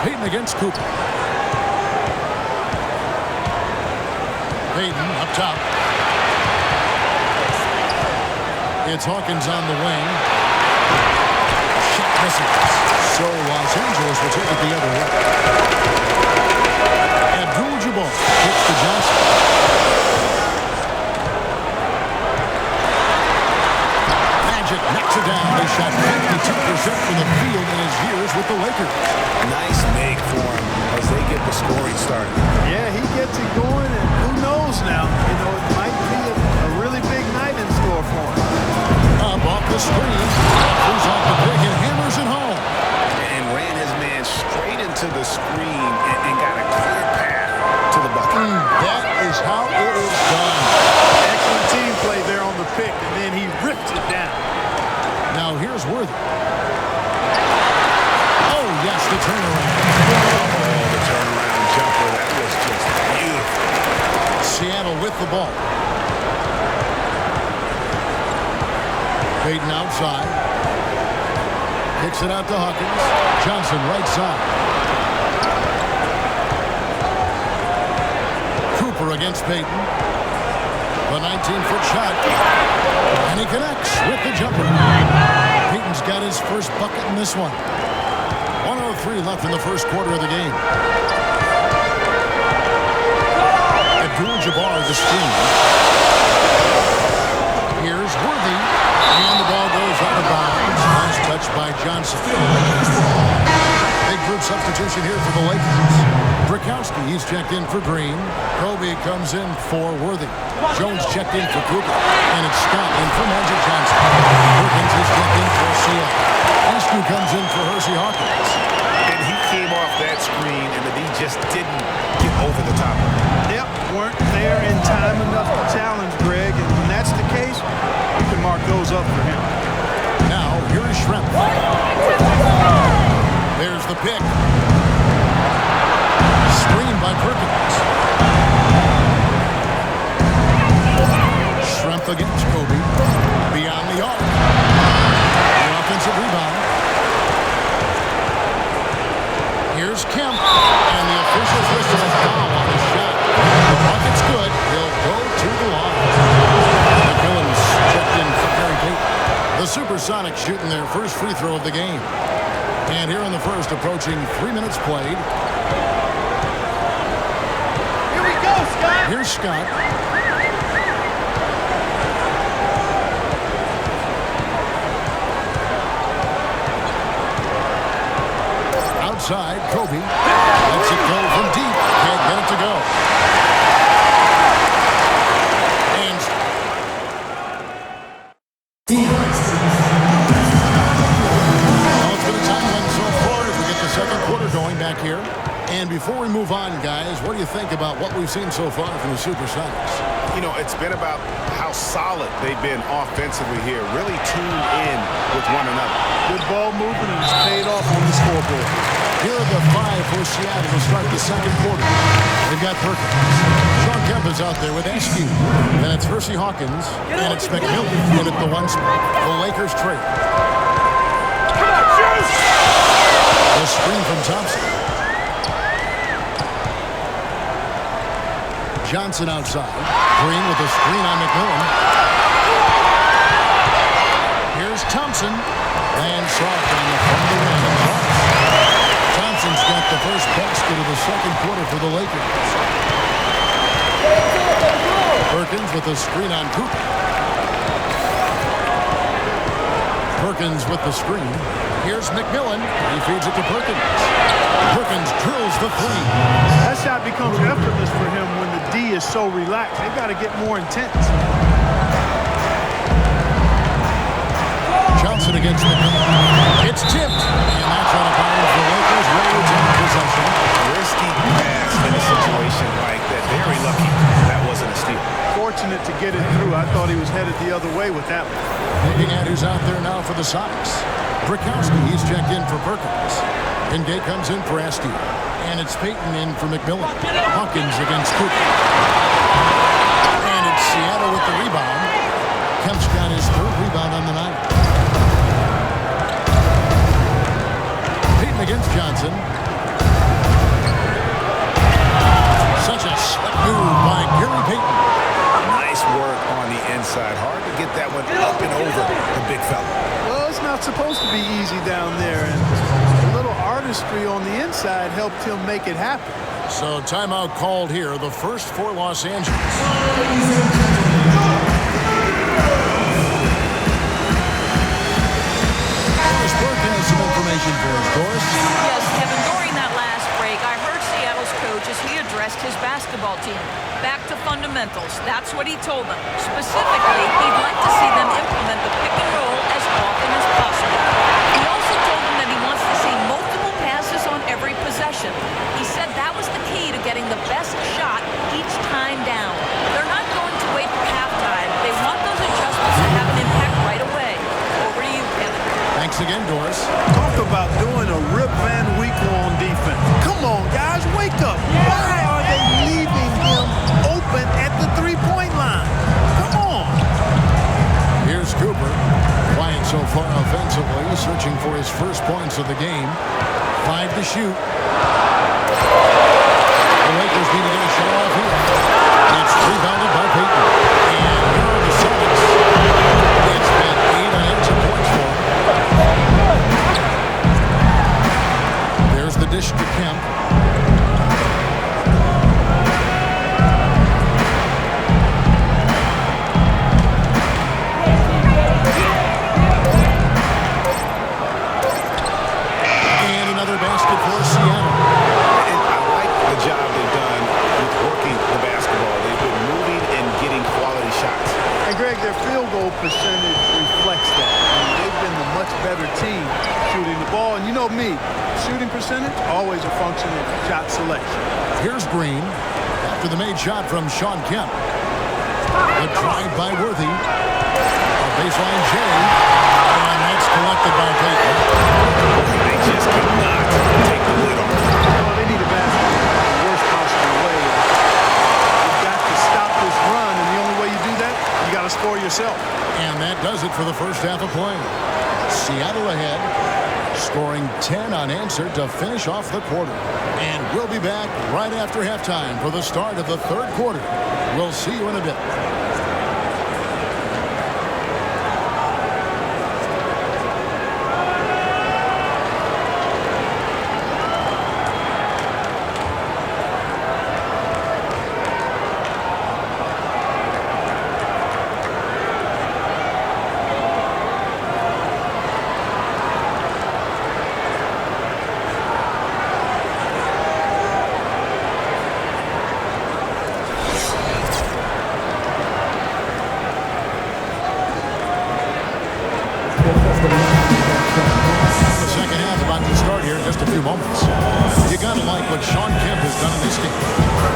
Peyton against Cooper. Peyton up top. It's Hawkins on the wing. Shot misses. So Los Angeles will take it the other way. Abdul-Jabbar hits to Johnson. Magic knocks it down. He shot 52% from the field in his years with the Lakers. Nice make for him as they get the scoring started. Yeah, he gets it going, and who knows now? You know, it might be a really big night in store for him. Up off the screen. He's off the pick and hammers it home. And ran his man straight into the screen and got a clear path to the bucket. That is how it is done. Excellent team play there on the pick, and then he ripped it down. Now here's Worthy. Oh, yes, the turnaround. Oh, the turnaround jumper. That was just beautiful. Seattle with the ball. Peyton outside. Kicks it out to Hawkins. Johnson right side. Cooper against Peyton. The 19-foot shot. And he connects with the jumper. Peyton's got his first bucket in this one. 1:03 left in the first quarter of the game. Abdul-Jabbar the screen. Here's Worthy. And the ball goes out of bounds. Nice touch by Johnson. Big group substitution here for the Lakers. Brakowski, he's checked in for Green. Kobe comes in for Worthy. Jones checked in for Cooper. And it's Scott in for Meyджик Johnson. Perkins is checked in for Seattle. Askew comes in for Hersey Hawkins. And he came off that screen, and the D just didn't get over the top of it. Yep, weren't there in time enough to challenge Greg, and when that's the case, you can mark those up for him. Now, here's Shrimp. There's the pick. Screen by Perkins. Shrimp against Kobe. Beyond the arc. The offensive rebound. Here's Kemp. And the officials listed a foul on his shot. The bucket's good. He'll go to the line. McMillan's checked in for Garri Peyton. The Supersonics shooting their first free throw of the game. And here in the first, approaching 3 minutes played. Here we go, Scott. Here's Scott. Outside, Kobe. Lets it go from deep. Can't get it to go. And it's been a tight one so far as we get the second quarter going back here. And before we move on, guys, what do you think about what we've seen so far from the Supersonics? You know, it's been about how solid they've been offensively here. Really tuned in with one another. Good ball movement, and it's paid off on the scoreboard. Here are the five for Seattle to start the second quarter. They've got Perkins. Shona Kэмpa's out there with Askew. Then it's Hersey Hawkins. And it's McMillan in at the one spot. The Lakers trade. The screen from Thompson. Johnson outside. Green with a screen on McMillan. Here's Thompson. Lands soft on the wing. Thompson's got the first basket of the second quarter for the Lakers. Perkins with a screen on Cooper. Perkins with the screen. Here's McMillan. He feeds it to Perkins. Perkins drills the three. That shot becomes effortless for him when the D is so relaxed. They've got to get more intense. Johnson against McMillan. It's tipped. And that's on a bounce. The Lakers will retain possession. Risky pass in a situation like that. Very lucky that wasn't a steal. Fortunate to get it through. I thought he was headed the other way with that one. Looking at who's out there now for the Sox. Brakowski, he's checked in for Perkins. Gay comes in for Askew. And it's Peyton in for McMillan. Hawkins against Cooper. And it's Seattle with the rebound. Kemp's got his third rebound on the night. Peyton against Johnson. Slick move by Garri Peyton. Nice work on the inside. Hard to get that one up and over the big fella. Well, it's not supposed to be easy down there, and a little artistry on the inside helped him make it happen. So timeout called here, the first for Los Angeles. Doris Burke has some information for us. Doris? Yes, Kevin, during that last break, I heard Seattle's coach as he addressed his basketball team. Back to fundamentals. That's what he told them. Specifically, he'd like to see them implement the pick and roll as often as possible. He also told them that he wants to see multiple passes on every possession. He said that was the key to getting the best shot each time down. They're not going to wait for halftime. They want those adjustments to have an impact right away. Over to you, Kevin. Thanks again, Doris. Talk about doing a Rip Van Winkle on defense. Come on, guys, wake up. Why are they leaving him open at the three-point line? Come on. Here's Cooper. Quiet so far offensively, searching for his first points of the game. 5 to shoot. The Lakers need to get a shot off here. It's rebounded by Peyton. And here are the Celtics. It's been 8 unanswered points for him. There's the dish to Kemp. And another basket for Seattle. And I like the job they've done with working the basketball. They've been moving and getting quality shots. And, Greg, their field goal percentage reflects that. I mean, they've been the much better team shooting the ball. And you know me, shooting percentage, always a function of shot selection. Here's Green after the made shot from Shona Kemp. A drive by Worthy. A baseline J. And that's collected by Peyton. They just cannot take the lid off. Oh, they need a basket in the worst possible way. You've got to stop this run, and the only way you do that, you got to score yourself. And that does it for the first half of play. Seattle ahead, scoring 10 unanswered to finish off the quarter. And we'll be back right after halftime for the start of the third quarter. We'll see you in a bit. The second half about to start here in just a few moments. You got to like what Shona Kemp has done in this game.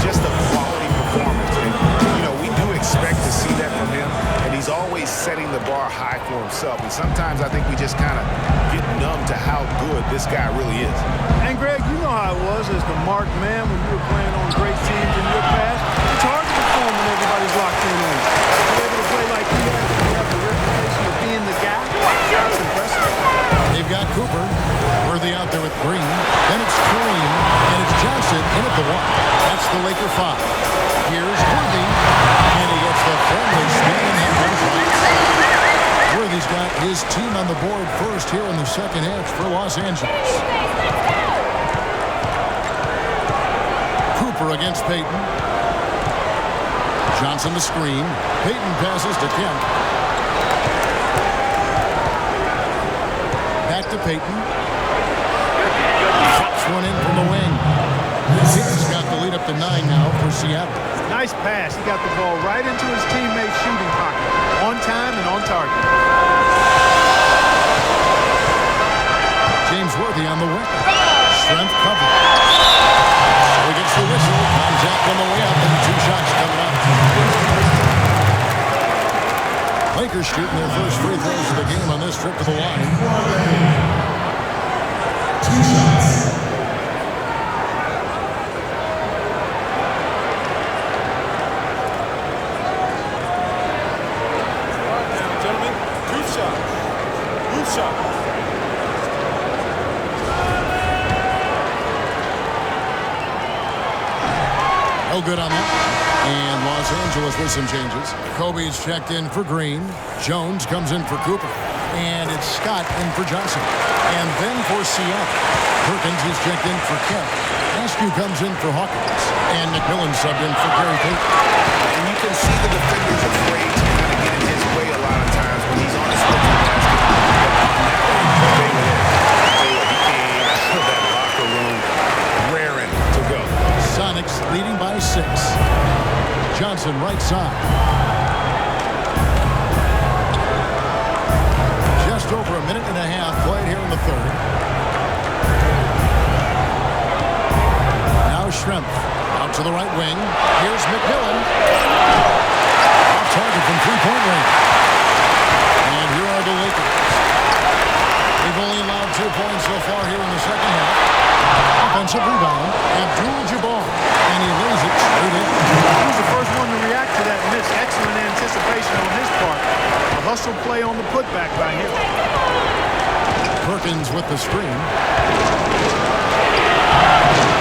Just a quality performance. And, you know, we do expect to see that from him. And he's always setting the bar high for himself. And sometimes I think we just kind of get numb to how good this guy really is. And, Greg, you know how it was as the marked man when you were playing on great teams in your past. It's hard to perform when everybody's locked in on you. You're able to play like you have the reputation of being the guy. That's impressive. They've got Cooper. Worthy out there with Green. Then it's Kareem. And it's Johnson in at the 1. That's the Laker 5. Here's Worthy. And he gets the friendly spin and goes right. Worthy's got his team on the board first here in the second half for Los Angeles. Cooper against Peyton. Johnson the screen. Peyton passes to Kemp. Back to Peyton. Drops one in from the wing. Peyton's got the lead up to 9 now for Seattle. Nice pass. He got the ball right into his teammate's shooting pocket. On time and on target. James Worthy on the wing. Strength cover. So he gets the whistle. Contact on the way up and 2 shots coming up. Lakers shooting their first free throws of the game on this trip to the line. 2 shots. No good on that. And Los Angeles with some changes. Kobe's checked in for Green. Jones comes in for Cooper. And it's Scott in for Johnson. And then for Seattle, Perkins is checked in for Kemp. Askew comes in for Hawkins. And McMillan subbed in for Garri Peyton. And you can see the defender's afraid to kind of get in his way a lot of times when he's on his foot to the basket. But on that one, he came out of that locker room raring to go. Sonics leading by 6. Johnson right side. Just over a minute and a half played here in the third. Now Schrempf out to the right wing. Here's McMillan. Off target from three-point range. And here are the Lakers. They've only allowed 2 points so far here in the second half. Offensive rebound. Abdul-Jabbar. And he lays it straight in. He was the first one to react to that miss. Excellent anticipation on his part. A hustle play on the putback by him. Perkins with the screen.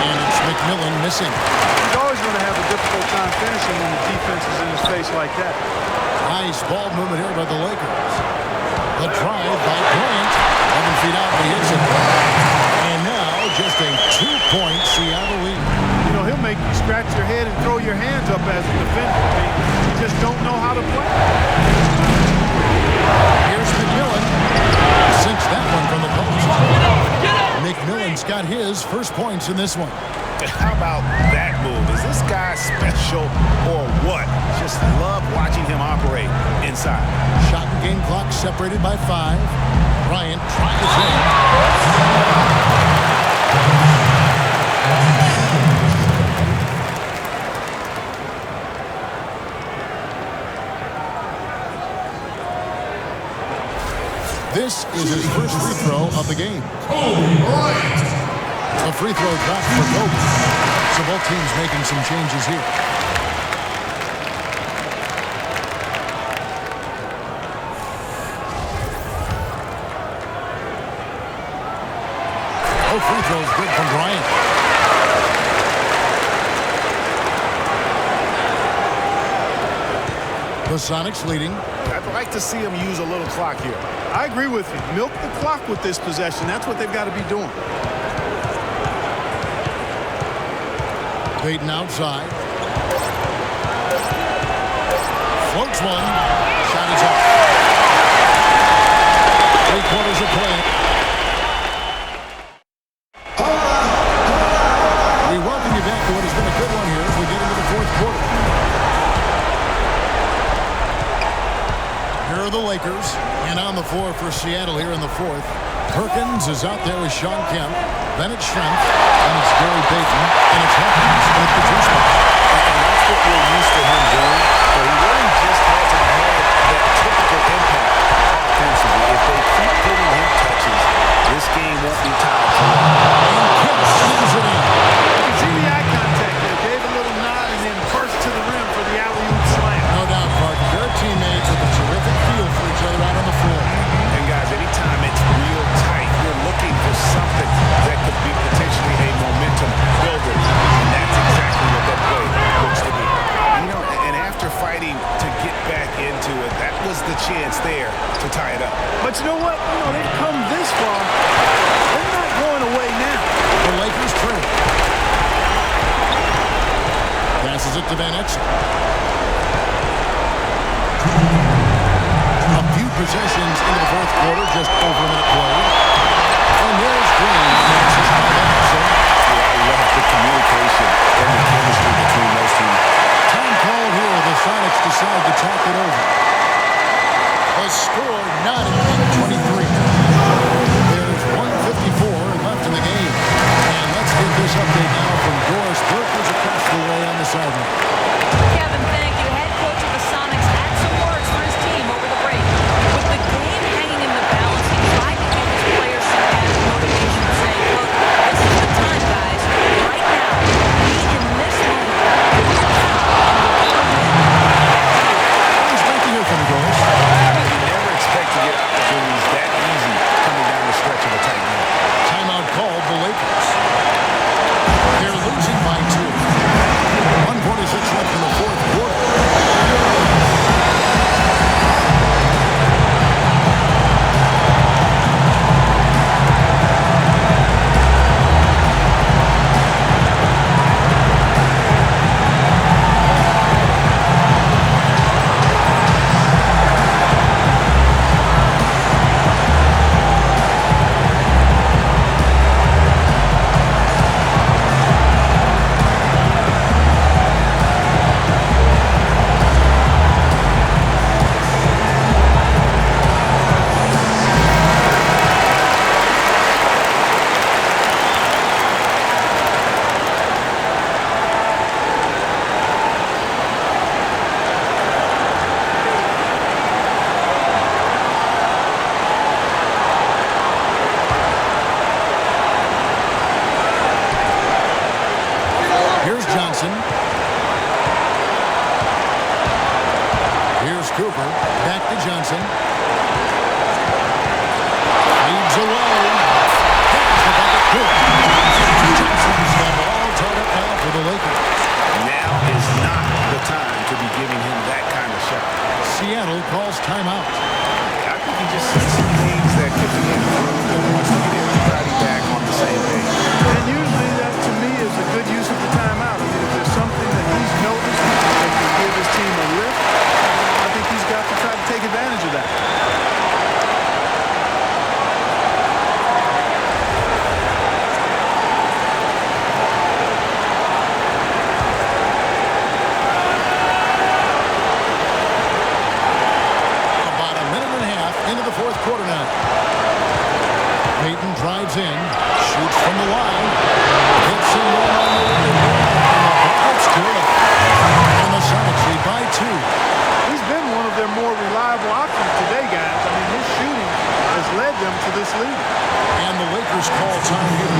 And it's McMillan missing. He's always going to have a difficult time finishing when the defense is in his face like that. Nice ball movement here by the Lakers. The drive by Bryant. 11 feet out, he hits it. And now just a 2-point Seattle lead. You know, he'll make you scratch your head and throw your hands up as a defender. You just don't know how to play. Here's McMillan. Sinks that one from the post. McMillan's got his first points in this one. How about that move? Is this guy special or what? Just love watching him operate inside. Shot and game clock separated by 5. Bryant trying to save. This is his first free throw of the game. The free throw dropped for Kobe. So both teams making some changes here. Both free throws good from Bryant. The Sonics leading. I'd like to see him use a little clock here. I agree with you. Milk the clock with this possession. That's what they've got to be doing. Peyton outside. Floats one. Shot is up. 3 quarters of play. We welcome you back to what has been a good one here as we get into the fourth quarter. Here are the Lakers. And on the floor for Seattle here in the fourth. Perkins is out there with Sean Kemp. Then it's Schrempf. And it's Garri Peyton. And it's Hawkins with the 2 spot. And that's what we're used to him doing. But he really just hasn't had that typical impact offensively. If they keep putting him touches, this game won't be tied for long. And Kemp slams it in. You can see the eye contact there. Gave a little nod and then first to the rim for the alley-oop slam. No doubt, Park. They're teammates with a terrific feel for each other out on the floor. And guys, anytime it's real tight, you're looking for something that could be potentially a momentum builder. And that's exactly what that play looks to be. You know, and after fighting to get back into it, that was the chance there to tie it up. But you know what? You know, they've come this far. They're not going away now. The Lakers trail. Passes it to Van Exel. A few possessions into the fourth quarter, just over a minute played. And there's Green. Passes by Van Exel. I love the communication and the chemistry between those two. Time called here. The Sonics decide to talk it over. The score not at 23. There's 1:54 left in the game. And let's get this update now from Doris Burke, who's across the way on the sideline. Kevin, thank you. Head coach of the Sonics had some words for his team over the break. With the game hanging in the balance, he tried to keep Shoots from the line. Hits him one on the way. That's good. And the Sonics lead by 2. He's been one of their more reliable options today, guys. I mean, his shooting has led them to this lead. And the Lakers call time here